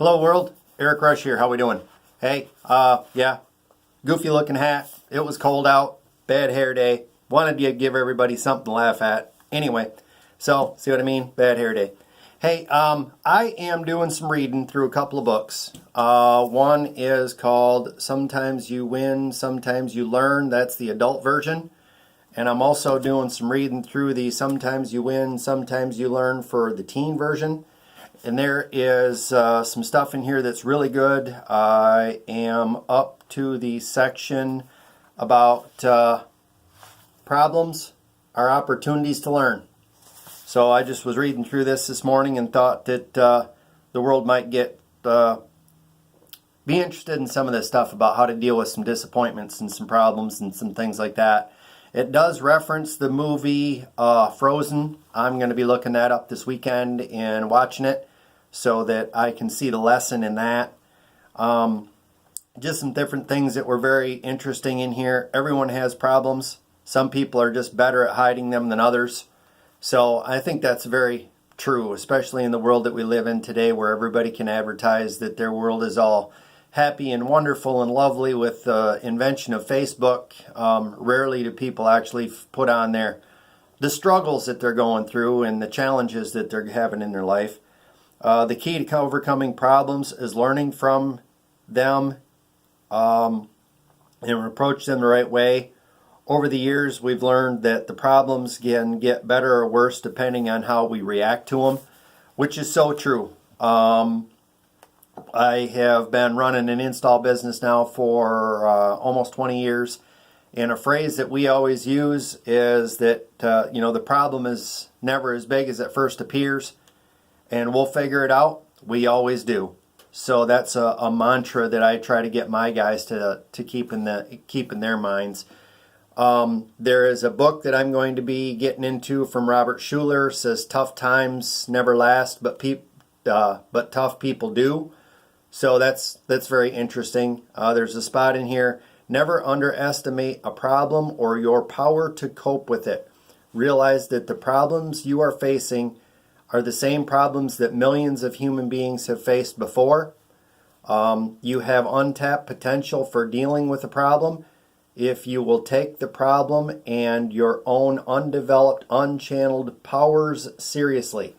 Hello world, Eric Rush here. How we doing? Hey, yeah, goofy looking hat. It was cold out, bad hair day. Wanted to give everybody something to laugh at. Anyway, so see what I mean? Bad hair day. Hey, I am doing some reading through a couple of books. One is called Sometimes You Win, Sometimes You Learn. That's the adult version. And I'm also doing some reading through the Sometimes You Win, Sometimes You Learn for the teen version. And there is some stuff in here that's really good. I am up to the section about problems are opportunities to learn. So I just was reading through this morning and thought that the world might be interested in some of this stuff about how to deal with some disappointments and some problems and some things like that. It does reference the movie Frozen. I'm going to be looking that up this weekend and watching it so that I can see the lesson in that. Just some different things that were very interesting in here. Everyone has problems. Some people are just better at hiding them than others. So I think that's very true, especially in the world that we live in today, where everybody can advertise that their world is all happy and wonderful and lovely with the invention of Facebook. Rarely do people actually put on there the struggles that they're going through and the challenges that they're having in their life. The key to overcoming problems is learning from them and approach them the right way. Over the years, we've learned that the problems can get better or worse depending on how we react to them, which is so true. I have been running an install business now for almost 20 years, and a phrase that we always use is that the problem is never as big as it first appears, and we'll figure it out. We always do. So that's a mantra that I try to get my guys to keep in their minds. There is a book that I'm going to be getting into from Robert Schuller. It says tough times never last, but tough people do. So that's very interesting. There's a spot in here. Never underestimate a problem or your power to cope with it. Realize that the problems you are facing are the same problems that millions of human beings have faced before. You have untapped potential for dealing with a problem if you will take the problem and your own undeveloped, unchanneled powers seriously.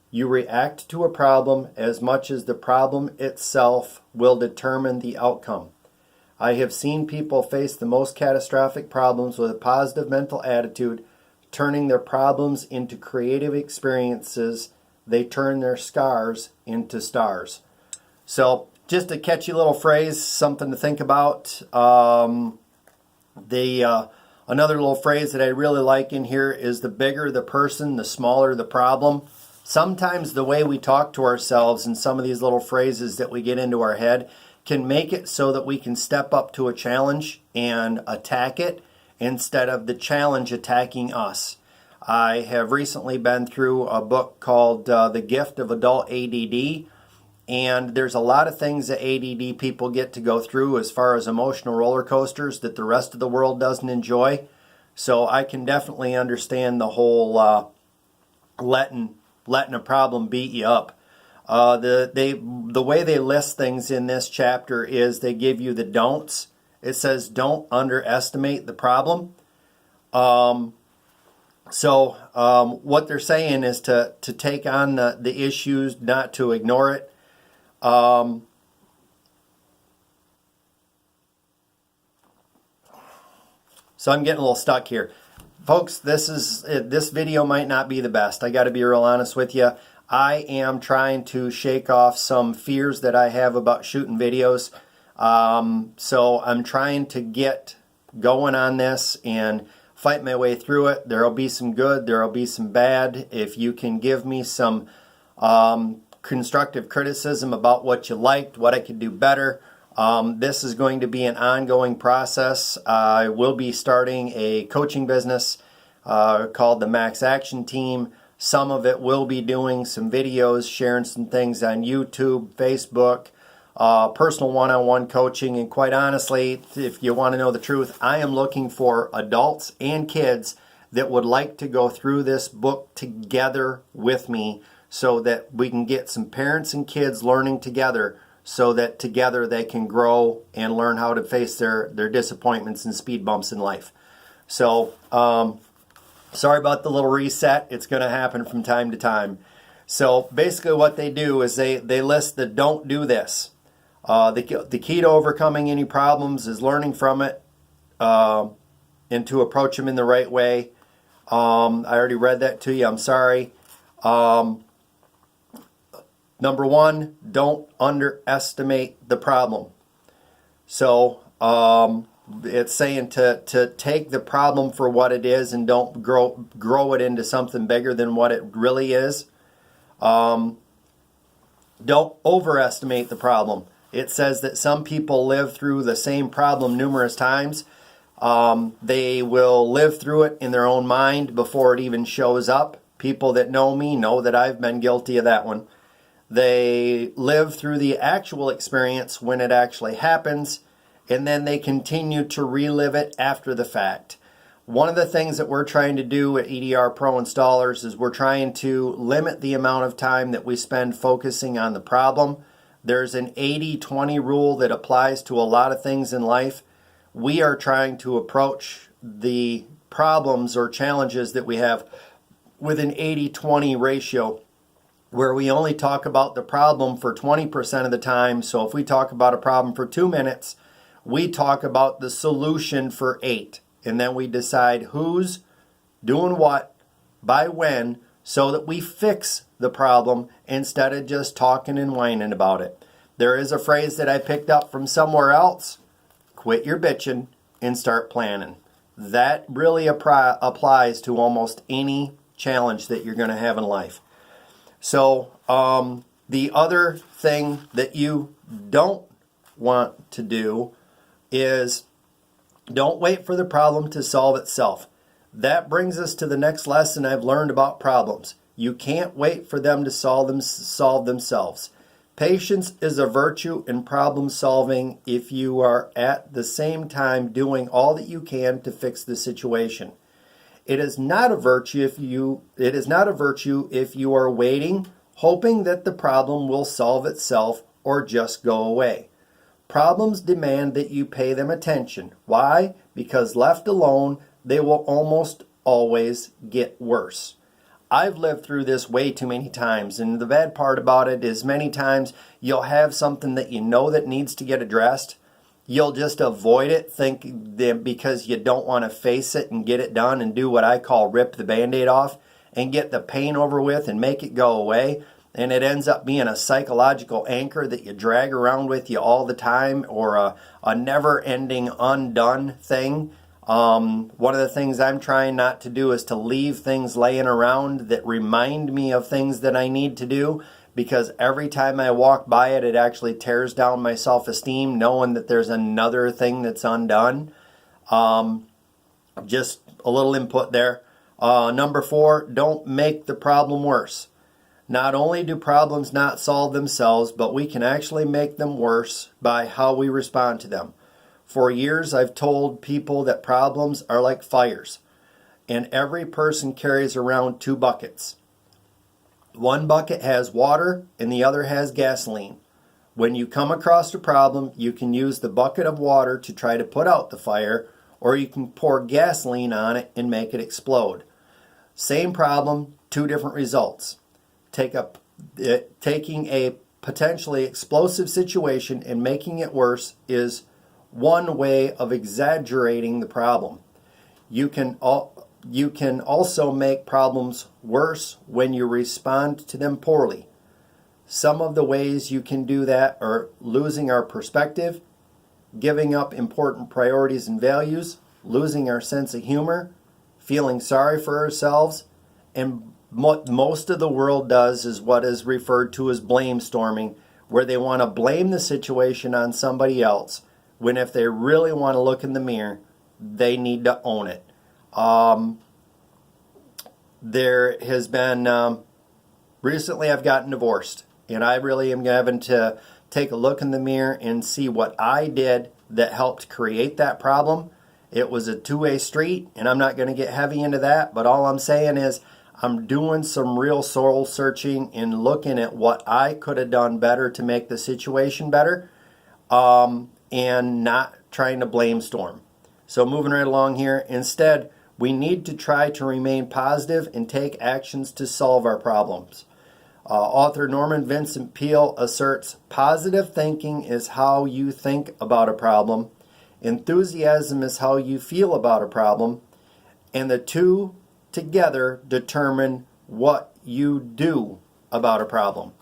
You react to a problem as much as the problem itself will determine the outcome. I have seen people face the most catastrophic problems with a positive mental attitude, turning their problems into creative experiences. They turn their scars into stars. So, just a catchy little phrase, something to think about. Another little phrase that I really like in here is the bigger the person, the smaller the problem. Sometimes the way we talk to ourselves and some of these little phrases that we get into our head can make it so that we can step up to a challenge and attack it instead of the challenge attacking us. I have recently been through a book called The Gift of Adult ADD, and there's a lot of things that ADD people get to go through as far as emotional roller coasters that the rest of the world doesn't enjoy. So I can definitely understand the whole letting a problem beat you up. The way they list things in this chapter is they give you the don'ts. It says don't underestimate the problem. So what they're saying is to take on the issues, not to ignore it. So I'm getting a little stuck here. Folks, this video might not be the best. I got to be real honest with you. I am trying to shake off some fears that I have about shooting videos. So I'm trying to get going on this and fight my way through it. There will be some good, there will be some bad. If you can give me some constructive criticism about what you liked, what I could do better. This is going to be an ongoing process. I will be starting a coaching business called the Maxx Action Team. Some of it will be doing some videos, sharing some things on YouTube, Facebook, personal one-on-one coaching. And quite honestly, if you want to know the truth, I am looking for adults and kids that would like to go through this book together with me so that we can get some parents and kids learning together, so that together they can grow and learn how to face their disappointments and speed bumps in life. So, sorry about the little reset. It's going to happen from time to time. So basically what they do is they list the don't do this. The key to overcoming any problems is learning from it and to approach them in the right way. I already read that to you. I'm sorry. Number one, don't underestimate the problem. So it's saying to take the problem for what it is and don't grow it into something bigger than what it really is. Don't overestimate the problem. It says that some people live through the same problem numerous times. They will live through it in their own mind before it even shows up. People that know me know that I've been guilty of that one. They live through the actual experience when it actually happens, and then they continue to relive it after the fact. One of the things that we're trying to do at EDR Pro Installers is we're trying to limit the amount of time that we spend focusing on the problem. There's an 80-20 rule that applies to a lot of things in life. We are trying to approach the problems or challenges that we have with an 80-20 ratio, where we only talk about the problem for 20% of the time. So if we talk about a problem for 2 minutes, we talk about the solution for 8. And then we decide who's doing what, by when, so that we fix the problem instead of just talking and whining about it. There is a phrase that I picked up from somewhere else: quit your bitching and start planning. That really applies to almost any challenge that you're going to have in life. So the other thing that you don't want to do is don't wait for the problem to solve itself. That brings us to the next lesson I've learned about problems. You can't wait for them to solve themselves. Patience is a virtue in problem solving if you are at the same time doing all that you can to fix the situation. It is not a virtue if you are waiting, hoping that the problem will solve itself or just go away. Problems demand that you pay them attention. Why? Because left alone, they will almost always get worse. I've lived through this way too many times, and the bad part about it is many times you'll have something that you know that needs to get addressed. You'll just avoid it, because you don't want to face it and get it done and do what I call rip the Band-Aid off and get the pain over with and make it go away. And it ends up being a psychological anchor that you drag around with you all the time, or a never-ending undone thing. One of the things I'm trying not to do is to leave things laying around that remind me of things that I need to do, because every time I walk by it, it actually tears down my self-esteem, knowing that there's another thing that's undone. Just a little input there. Number 4, don't make the problem worse. Not only do problems not solve themselves, but we can actually make them worse by how we respond to them. For years, I've told people that problems are like fires, and every person carries around 2 buckets. One bucket has water, and the other has gasoline. When you come across a problem, you can use the bucket of water to try to put out the fire, or you can pour gasoline on it and make it explode. Same problem, 2 different results. Taking a potentially explosive situation and making it worse is one way of exaggerating the problem. You can also make problems worse when you respond to them poorly. Some of the ways you can do that are losing our perspective, giving up important priorities and values, losing our sense of humor, feeling sorry for ourselves, and what most of the world does is what is referred to as blame storming, where they want to blame the situation on somebody else, when if they really want to look in the mirror, they need to own it. There has been, recently I've gotten divorced, and I really am having to take a look in the mirror and see what I did that helped create that problem. It was a two-way street, and I'm not going to get heavy into that, but all I'm saying is I'm doing some real soul searching and looking at what I could have done better to make the situation better, and not trying to blame storm. So moving right along here, instead, we need to try to remain positive and take actions to solve our problems. Author Norman Vincent Peale asserts, positive thinking is how you think about a problem. Enthusiasm is how you feel about a problem. And the two together determine what you do about a problem.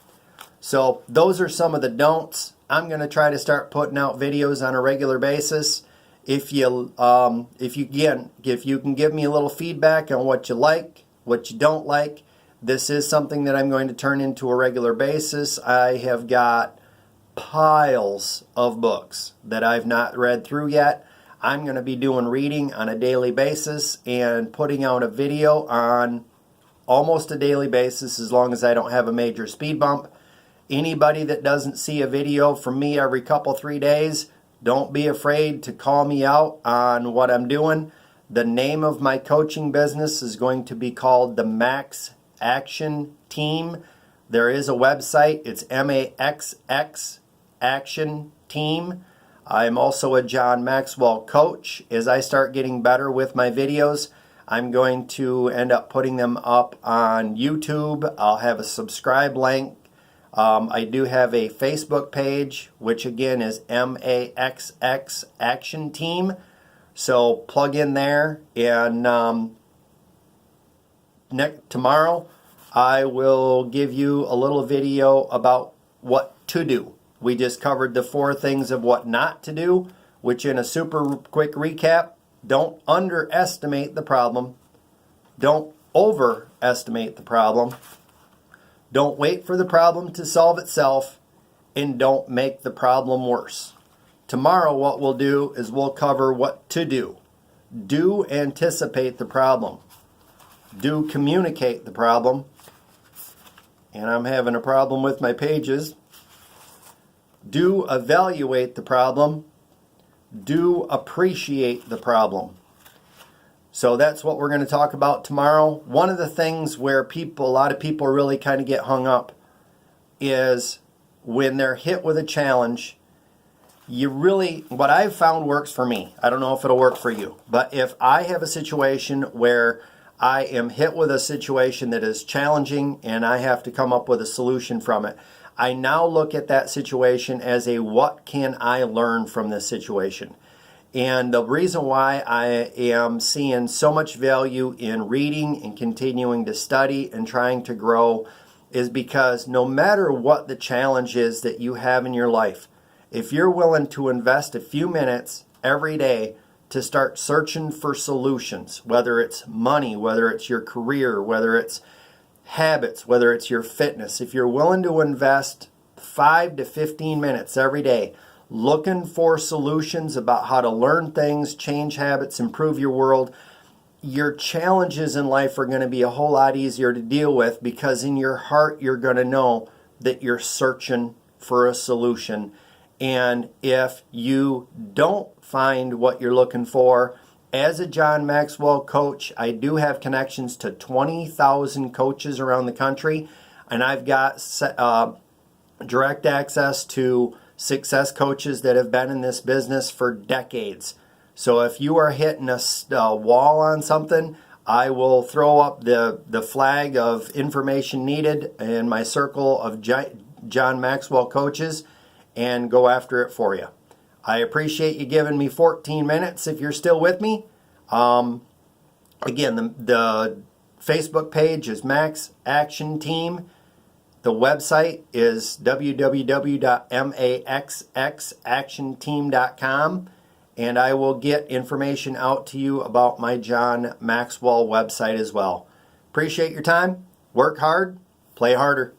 So those are some of the don'ts. I'm going to try to start putting out videos on a regular basis. If you can give me a little feedback on what you like, what you don't like, this is something that I'm going to turn into a regular basis. I have got piles of books that I've not read through yet. I'm going to be doing reading on a daily basis and putting out a video on almost a daily basis as long as I don't have a major speed bump. Anybody that doesn't see a video from me every 3 days, don't be afraid to call me out on what I'm doing. The name of my coaching business is going to be called the Maxx Action Team. There is a website. It's MAXX Action Team. I'm also a John Maxwell coach. As I start getting better with my videos, I'm going to end up putting them up on YouTube. I'll have a subscribe link. I do have a Facebook page, which again is MAXX Action Team. So plug in there, and tomorrow I will give you a little video about what to do. We just covered the 4 things of what not to do, which in a super quick recap, don't underestimate the problem. Don't overestimate the problem. Don't wait for the problem to solve itself, and don't make the problem worse. Tomorrow what we'll do is we'll cover what to do. Do anticipate the problem. Do communicate the problem. And I'm having a problem with my pages. Do evaluate the problem. Do appreciate the problem. So that's what we're going to talk about tomorrow. One of the things where a lot of people really kind of get hung up is when they're hit with a challenge. What I've found works for me. I don't know if it'll work for you. But if I have a situation where I am hit with a situation that is challenging and I have to come up with a solution from it, I now look at that situation as what can I learn from this situation? And the reason why I am seeing so much value in reading and continuing to study and trying to grow is because no matter what the challenge is that you have in your life, if you're willing to invest a few minutes every day to start searching for solutions, whether it's money, whether it's your career, whether it's habits, whether it's your fitness, if you're willing to invest 5 to 15 minutes every day looking for solutions about how to learn things, change habits, improve your world, your challenges in life are going to be a whole lot easier to deal with, because in your heart you're going to know that you're searching for a solution. And if you don't find what you're looking for, as a John Maxwell coach, I do have connections to 20,000 coaches around the country, and I've got direct access to success coaches that have been in this business for decades. So if you are hitting a wall on something, I will throw up the flag of information needed in my circle of John Maxwell coaches and go after it for you. I appreciate you giving me 14 minutes if you're still with me. Again, the Facebook page is Maxx Action Team. The website is www.maxxactionteam.com, and I will get information out to you about my John Maxwell website as well. Appreciate your time. Work hard. Play harder.